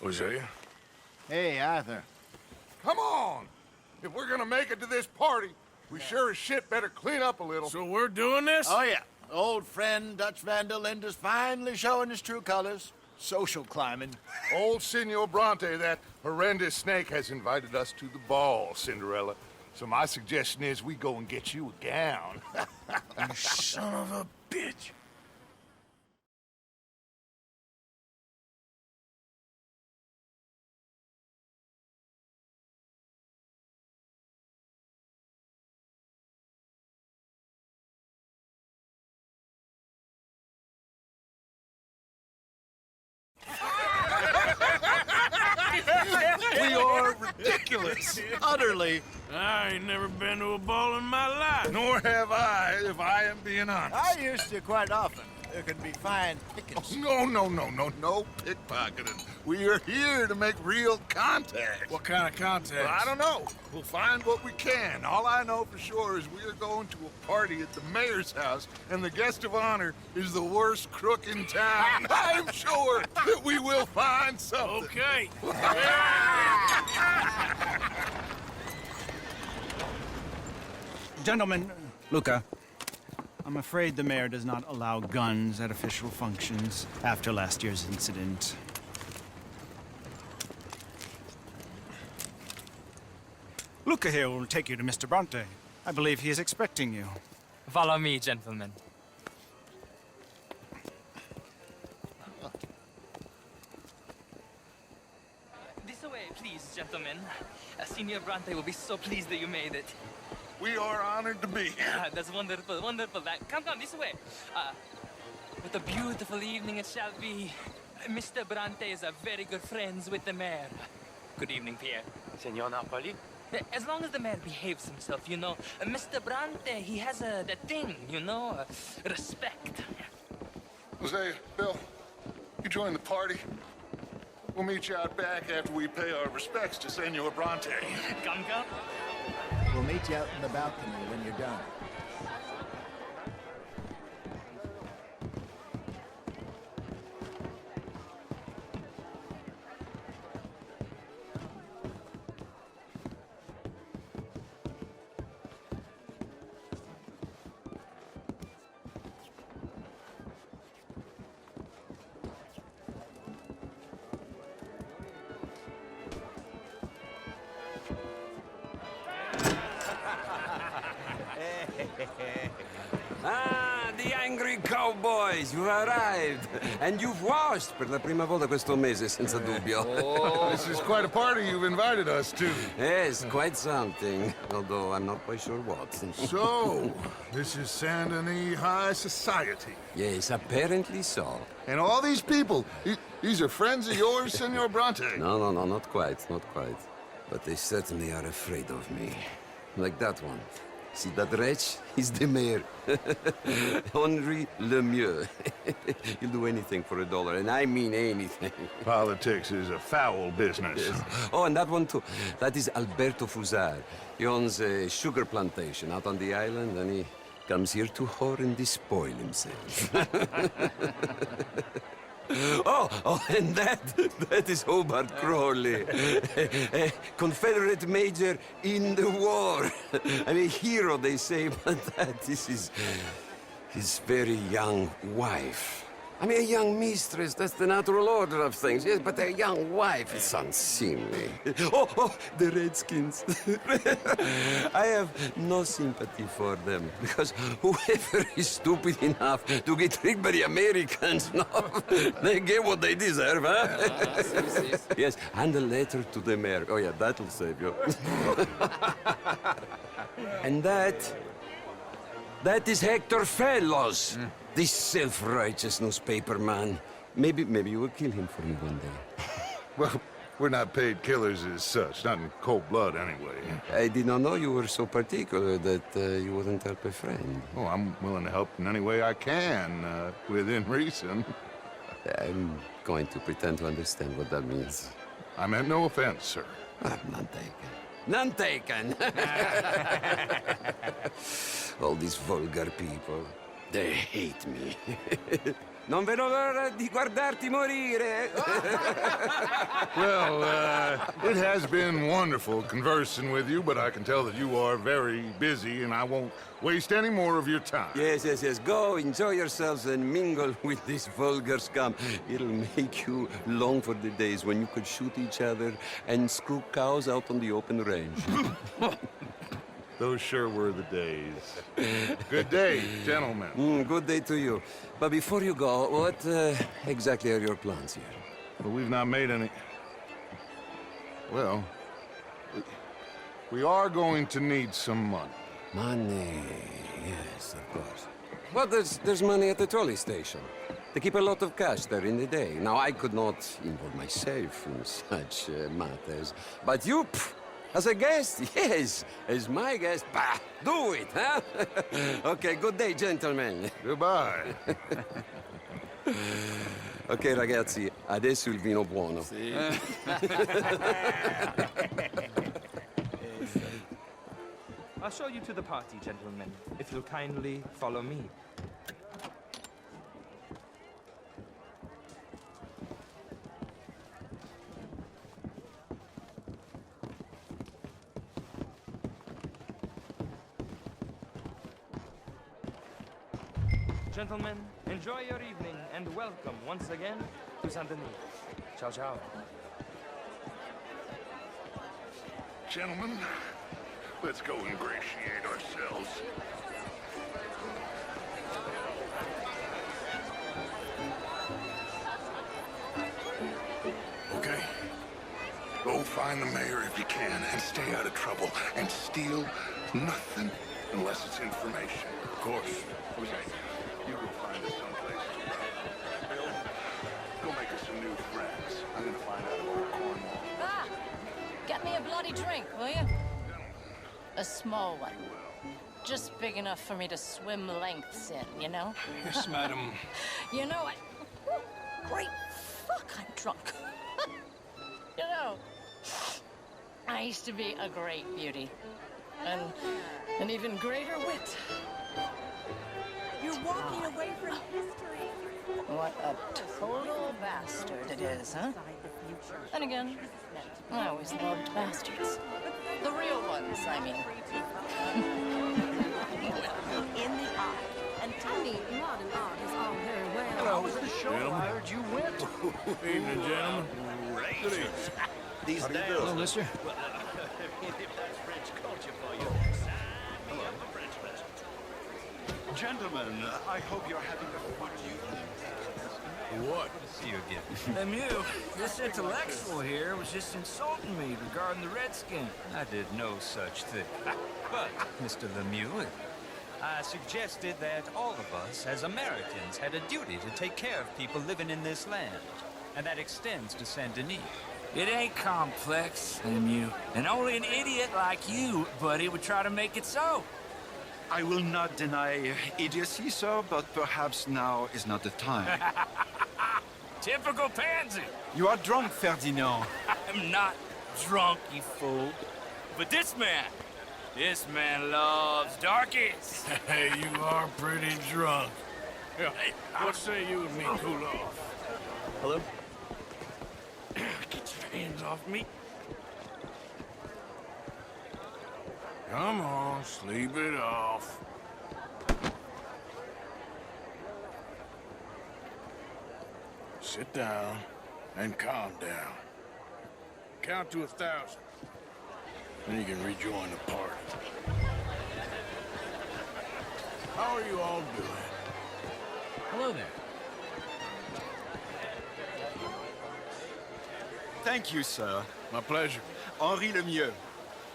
Hosea? Hey, Arthur. Come on! If we're gonna make it to this party, we sure as shit better clean up a little. So we're doing this? Oh, yeah. Old friend Dutch Van der Linde's finally showing his true colors. Social climbing. Old Senor Bronte, that horrendous snake, has invited us to the ball, Cinderella. So my suggestion is we go and get you a gown. You son of a bitch. We are ridiculous. Utterly. I ain't never been to a ball in my life. Nor have I, if I am being honest. I used to quite often. There can be fine pickings. No pickpocketing. We are here to make real contact. What kind of contact? Well, I don't know. We'll find what we can. All I know for sure is we are going to a party at the mayor's house, and the guest of honor is the worst crook in town. I'm sure that we will find something. Okay. Gentlemen, Luca, I'm afraid the mayor does not allow guns at official functions after last year's incident. Luca here will take you to Mr. Bronte. I believe he is expecting you. Follow me, gentlemen. This way, please, gentlemen. Senior Bronte will be so pleased that you made it. We are honored to be here. That's wonderful, wonderful. Come, this way. What a beautiful evening it shall be. Mr. Bronte is a very good friends with the mayor. Good evening, Pierre. Senor Napoli? As long as the mayor behaves himself, you know. Mr. Bronte, he has that thing, you know, respect. Hosea, Bill, you join the party. We'll meet you out back after we pay our respects to Senor Bronte. Come. We'll meet you out in the balcony when you're done. Ah, the angry cowboys, you've arrived. And you've washed per la prima volta questo mese, senza dubbio. This is quite a party you've invited us to. Yes, quite something. Although I'm not quite sure what. So, this is Saint Denis High Society. Yes, apparently so. And all these people, these are friends of yours, Senor Bronte? No, not quite, not quite. But they certainly are afraid of me. Like that one. See that wretch? He's the mayor. Henri Lemieux. He'll do anything for $1, and I mean anything. Politics is a foul business. Yes. Oh, and that one too. That is Alberto Fusar. He owns a sugar plantation out on the island, and he comes here to whore and despoil himself. Oh, and that is Hobart Crawley, a Confederate major in the war. I mean, a hero, they say, but that is his very young wife. I mean, a young mistress, that's the natural order of things, yes, but a young wife is unseemly. Oh, the Redskins. I have no sympathy for them, because whoever is stupid enough to get tricked by the Americans, no, they get what they deserve, huh? Yes, and a letter to the mayor. Oh, yeah, that'll save you. And that is Hector Fellows. This self-righteous newspaper man. Maybe you will kill him for me one day. Well, we're not paid killers as such, not in cold blood anyway. I did not know you were so particular that you wouldn't help a friend. Oh, I'm willing to help in any way I can, within reason. I'm going to pretend to understand what that means. I meant no offense, sir. None taken. None taken! All these vulgar people, they hate me. Non vedo l'ora di guardarti morire. Well, it has been wonderful conversing with you, but I can tell that you are very busy, and I won't waste any more of your time. Yes, yes, yes. Go, enjoy yourselves, and mingle with this vulgar scum. It'll make you long for the days when you could shoot each other and screw cows out on the open range. Those sure were the days. Good day, gentlemen. Good day to you. But before you go, what exactly are your plans here? But we've not made any... Well, we are going to need some money. Money, yes, of course. Well, there's money at the trolley station. They keep a lot of cash there in the day. Now, I could not involve myself in such matters. But you, as a guest, yes, as my guest, bah, do it, huh? Okay, good day, gentlemen. Goodbye. Ok, ragazzi, adesso il vino buono. I'll show you to the party, gentlemen, if you'll kindly follow me. Gentlemen, enjoy your evening and welcome once again to Saint Denis. Ciao, ciao. Gentlemen, let's go ingratiate ourselves. Okay. Go find the mayor if you can and stay out of trouble and steal nothing unless it's information. Of course. Okay. You go find us someplace to run. Bill, go make us some new friends. I'm gonna find out about Cornwall. Ah! Get me a bloody drink, will you? A small one. Just big enough for me to swim lengths in, you know? Yes, madam. You know, great fuck, I'm drunk. You know, I used to be a great beauty. And an even greater wit. You're walking away from history. What a total bastard it is, huh? Then again, I always loved bastards. The real ones, I mean. In the eye. And to me, modern art is all very well. How was the show? I heard you went. Evening, gentlemen. Good evening. These days. Hello, mister. Gentlemen, I hope you're having a fun evening. What? See you again. Lemieux, this intellectual here was just insulting me regarding the Redskin. I did no such thing. But, Mr. Lemieux, I suggested that all of us, as Americans, had a duty to take care of people living in this land. And that extends to Saint Denis. It ain't complex, Lemieux. And only an idiot like you, buddy, would try to make it so. I will not deny idiocy, sir, but perhaps now is not the time. Typical pansy. You are drunk, Ferdinand. I'm not drunk, you fool. But this man loves darkies. Hey, you are pretty drunk. Yeah, what say you and me cool off? Hello? Get your hands off me. Come on, sleep it off. Sit down and calm down. Count to 1,000. Then you can rejoin the party. How are you all doing? Hello there. Thank you, sir. My pleasure. Henri Lemieux.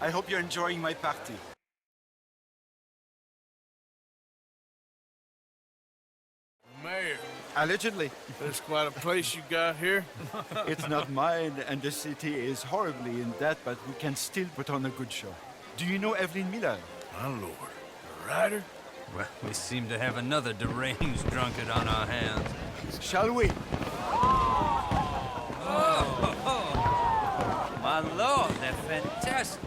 I hope you're enjoying my party. Mayor, Allegedly. that's quite a place you got here. It's not mine, and the city is horribly in debt, but we can still put on a good show. Do you know Evelyn Miller? My lord. A writer? Well, we seem to have another deranged drunkard on our hands. Shall we? My lord, they're fantastic.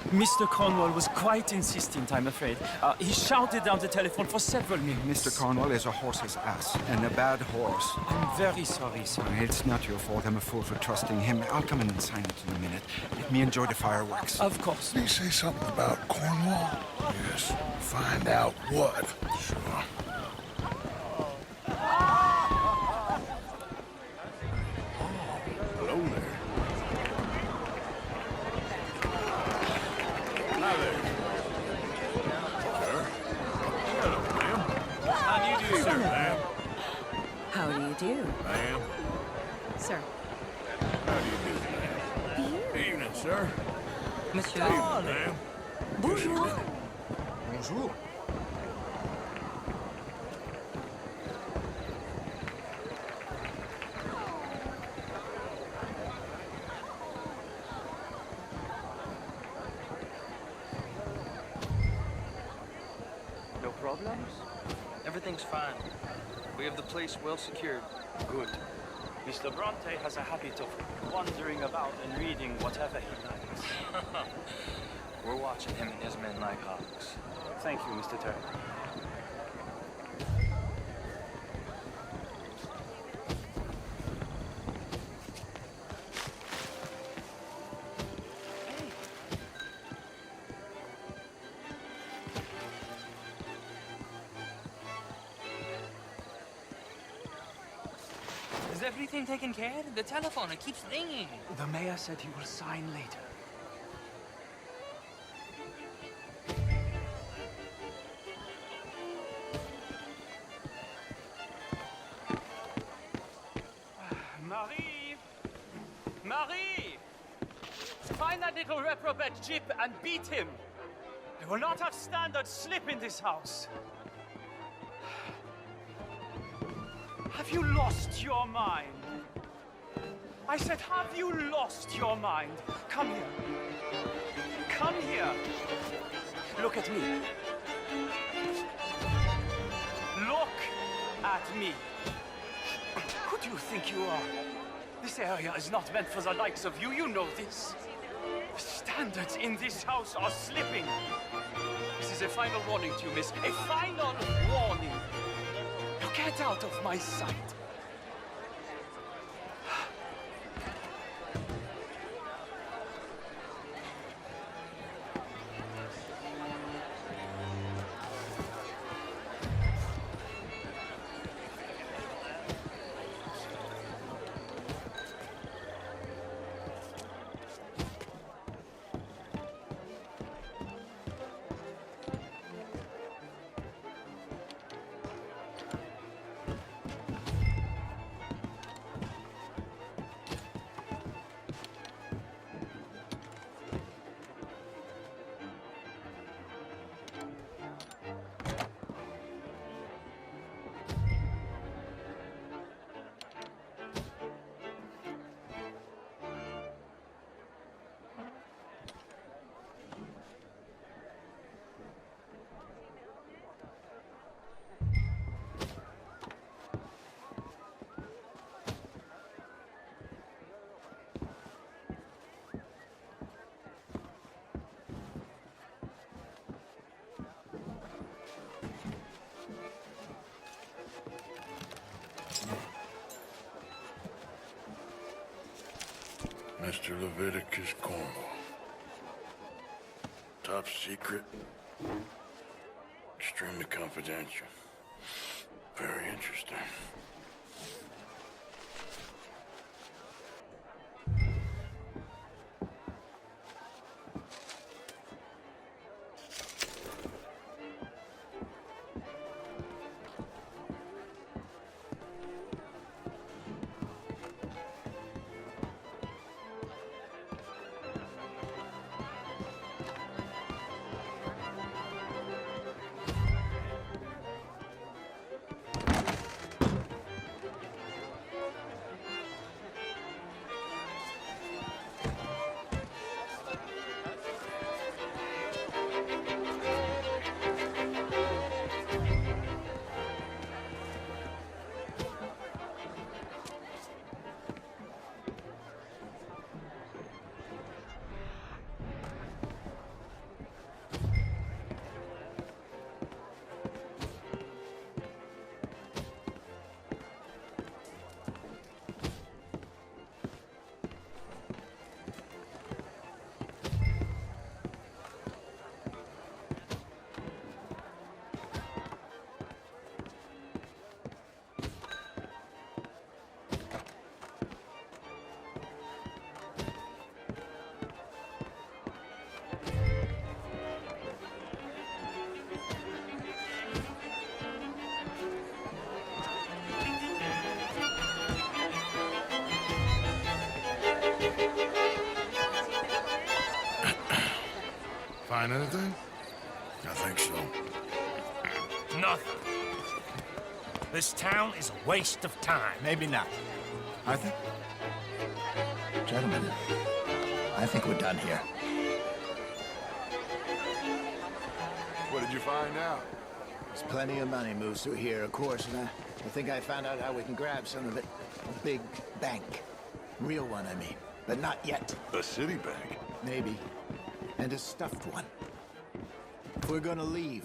Mr. Cornwall was quite insistent, I'm afraid. He shouted down the telephone for several minutes. Mr. Cornwall is a horse's ass, and a bad horse. I'm very sorry, sir. It's not your fault. I'm a fool for trusting him. I'll come in and sign it in a minute. Let me enjoy the fireworks. Of course. Did he say something about Cornwall? Yes. Find out what. Sure. Hello there. Hi there. Sir. Hello, ma'am. How do you do, sir, ma'am? How do you do, Ma'am. sir? How do you do, ma'am? Evening, sir. Monsieur. Evening, ma'am. Bonjour. Bonjour. No problems? Everything's fine. We have the place well secured. Good. Mr. Bronte has a habit of wandering about and reading whatever he likes. We're watching him and his men like hawks. Thank you, Mr. Turner. Is everything taken care of? The telephone, it keeps ringing. The mayor said he will sign later. Marie! Marie! Find that little reprobate Jip and beat him. I will not have standard slip in this house. Have you lost your mind? I said, have you lost your mind? Come here. Come here. Look at me. Look at me. Who do you think you are? This area is not meant for the likes of you. You know this. The standards in this house are slipping. This is a final warning to you, miss. A final warning. Now get out of my sight. Mr. Leviticus Cornwall. Top secret. Extremely confidential. Very interesting. find anything? I think so. Nothing. This town is a waste of time. Maybe not. Arthur? Gentlemen, I think we're done here. What did you find out? There's plenty of money moves through here, of course, and I think I found out how we can grab some of it. A big bank. Real one, I mean. But not yet. A city bank? Maybe. And a stuffed one. If we're gonna leave,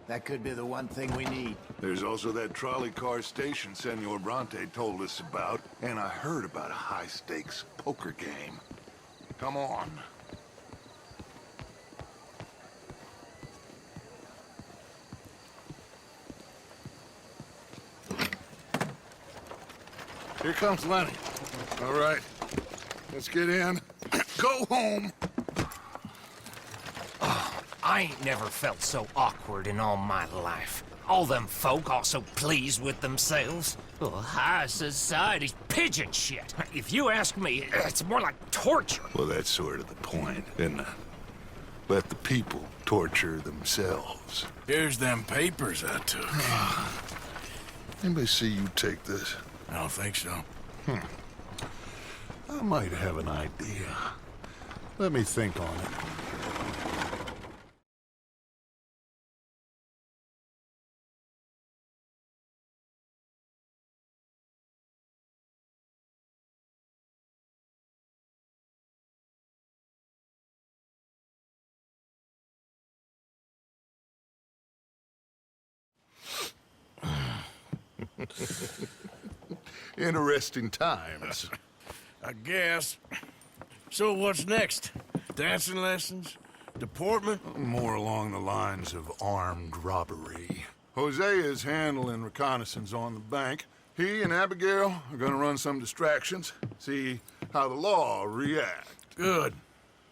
that could be the one thing we need. There's also that trolley car station Senor Bronte told us about, and I heard about a high-stakes poker game. Come on. Here comes Lenny. All right, let's get in. Go home. I ain't never felt so awkward in all my life. All them folk all so pleased with themselves. Oh, high society's pigeon shit. If you ask me, it's more like torture. Well, that's sort of the point, isn't it? Let the people torture themselves. Here's them papers I took. Anybody see you take this? I don't think so. I might have an idea. Let me think on it. Interesting times. I guess. So what's next? Dancing lessons? Deportment? More along the lines of armed robbery. Hosea is handling reconnaissance on the bank. He and Abigail are gonna run some distractions, see how the law react. Good.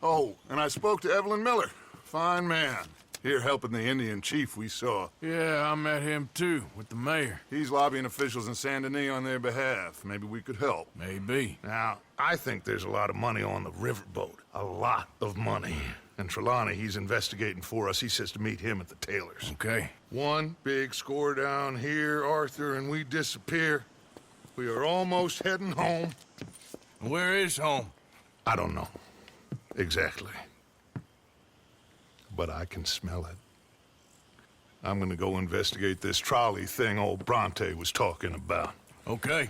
Oh, and I spoke to Evelyn Miller. Fine man. Here helping the Indian chief we saw. Yeah, I met him too, with the mayor. He's lobbying officials in Saint Denis on their behalf. Maybe we could help. Maybe. Now, I think there's a lot of money on the riverboat. A lot of money. And Trelawney, he's investigating for us. He says to meet him at the Taylors. Okay. One big score down here, Arthur, and we disappear. We are almost heading home. Where is home? I don't know. Exactly. But I can smell it. I'm gonna go investigate this trolley thing old Bronte was talking about. Okay.